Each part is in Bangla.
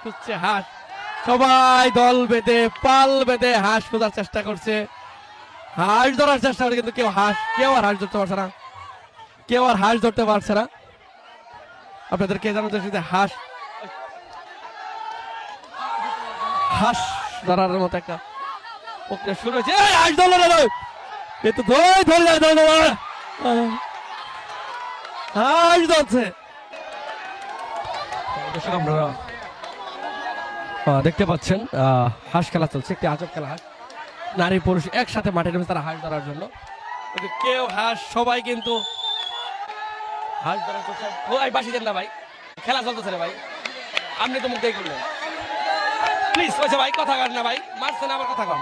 খুঁজছে হাঁস, সবাই দল বেঁধে পাল বেঁধে হাঁস খোঁজার চেষ্টা করছে, হাঁস ধরার চেষ্টা করে, কিন্তু কেউ আর হাঁস ধরতে পারছে না, কেউ আর হাঁস ধরতে পারছে না। আপনাদেরকে জানাতে চাই হাঁস ধরার মতো একটা প্রক্রিয়া শুরু হয়েছে। হাঁস ধরলো না, কিন্তু হাঁস ধরছে। আপনারা দেখতে পাচ্ছেন হাঁস খেলা চলছে, একটি আজব খেলা। হাঁস নারী পুরুষ একসাথে মাঠে নেমে তারা হাঁস ধরার জন্য, কিন্তু কেউ সবাই কিন্তু হাঁস ধরা চলছে। ভাই বাসি দেন না ভাই, খেলা চলতেছে রে ভাই, আপনি তো মুখ দিয়ে করলেন, প্লিজ বলছে ভাই কথা কন না ভাই, মারছে না আবার কথা কন।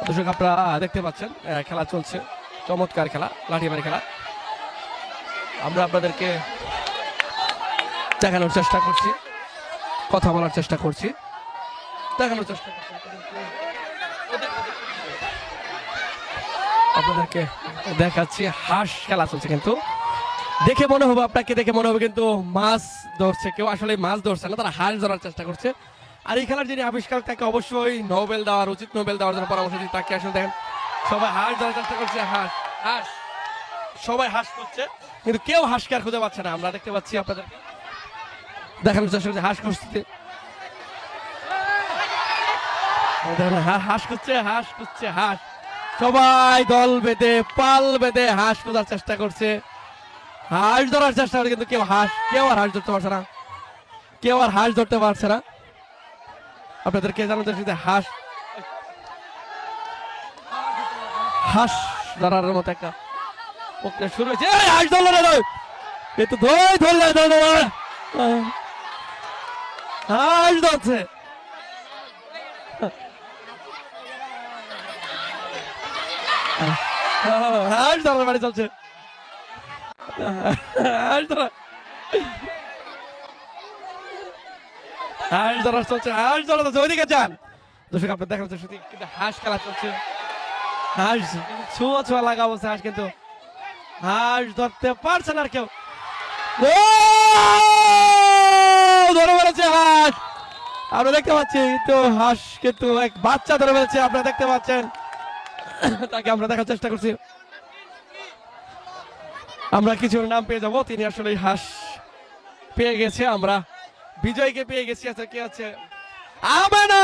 দর্শক আপনারা দেখতে পাচ্ছেন খেলা চলছে, চমৎকার খেলা, লাঠিমারি খেলা। আমরা আপনাদেরকে দেখানোর চেষ্টা করছি, কথা বলার চেষ্টা করছি, দেখানোর চেষ্টা করছি আপনাদেরকে দেখাচ্ছি। হাঁস খেলা চলছে, কিন্তু দেখে মনে হবে, আপনাকে দেখে মনে হবে কিন্তু মাছ ধরছে, কেউ আসলে মাছ ধরছে না, তারা হাঁস ধরার চেষ্টা করছে। আর এই খেলার যিনি আবিষ্কারক তাকে অবশ্যই নোবেল দেওয়ার উচিত, নোবেল দেওয়ার জন্য পরামর্শ দিই তাকে। আসলে দেখেন সবাই হাঁস ধরার চেষ্টা করছে, হাঁস সবাই হাঁস করছে, কিন্তু কেউ হাঁসকে আর খুঁজে পাচ্ছে না। আমরা দেখতে পাচ্ছি, আপনাদেরকে দেখানোর চেষ্টা করছি হাঁস খুঁজতে, হাঁস খুঁজছে হাঁস, সবাই দল বেঁধে পাল বেঁধে হাঁস খোঁজার চেষ্টা করছে, হাঁস ধরার চেষ্টা করে, কিন্তু কেউ আর হাঁস ধরতে পারছে না, কেউ আর হাঁস ধরতে পারছে না। আপনাদেরকে জানাতে চাই হাঁস ধরার মতো একটা প্রক্রিয়া শুরু হয়েছে। হাঁস ধরলো না, কিন্তু হাঁস ধরছে। হাঁস ধরার বাড়ি চলছে, হাঁস ধরা চলছে, ওইদিকে যান। দর্শক আপনার দেখা যাচ্ছে শুধু কিন্তু হাঁস খেলা চলছে, হাঁস ছোঁয়া লাগা অবস্থা, হাঁস কিন্তু হাঁস ধরতে পারছে না আর কেউ। ধরে ফেলেছে হাঁস, আমরা দেখতে পাচ্ছি, কিন্তু হাঁস কিন্তু এক বাচ্চা ধরে ফেলেছে, আপনারা দেখতে পাচ্ছেন, তাকে আমরা দেখার চেষ্টা করছি। আমরা কিছু নাম পেয়ে যাবো, তিনি আসলে হাঁস পেয়ে গেছে, আমরা বিজয়কে পেয়ে গেছি। আচ্ছা কে আছে? আমেনা।